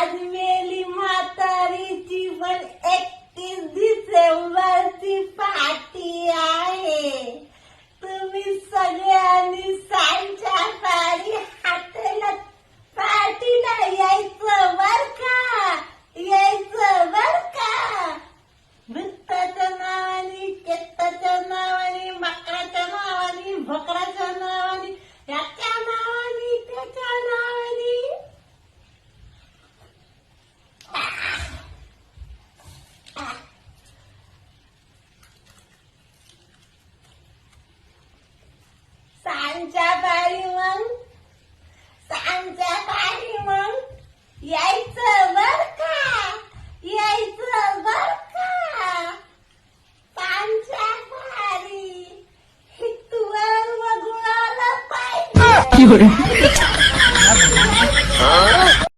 आज मेली म्हातारीची पण 31 डिसेंबरची पार्टी आहे. तुम्ही सगळ्यांनी सांच्या पारी हाताला पार्टीला यायचं बर का, यायचं बर का. वृत्ताच्या नावाने, केत्ताच्या नावाने, मकराच्या नावाने, भकराच्या नावाने, याच्या नावाने, त्याच्या नावाने. सांच्या पारी मग यायचं बर का, यायचं बर का. सांच्या पारी हितवर वगुळाला पाहिजे.